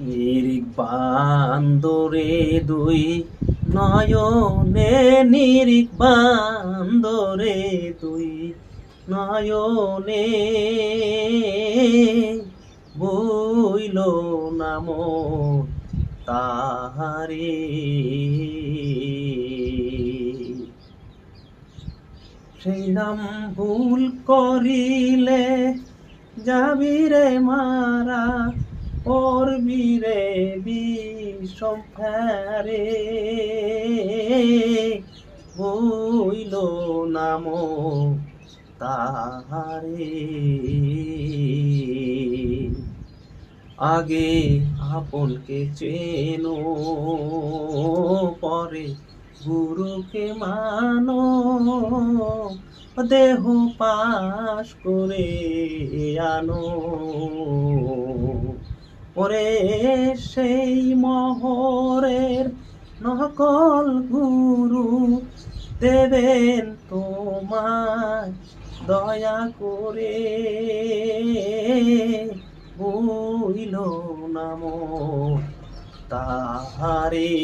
নিরিক বান্দরে দুই নয়নে, নিরিক বান্দরে দুই নয়নে, বইল নাম তাহারে। সেই নাম ভুল করিলে যাবি রে মারা, করবি রে বিষম ফেরে, বইল নাম তাহারে। আগে আপনকে চেনো, পরে গুরুকে মানো, দেহ পাশ করে আনো। ওরে সেই মহরের নকল গুরু দেবেন তোমায় দয়া করে, বইল নাম তাহারে।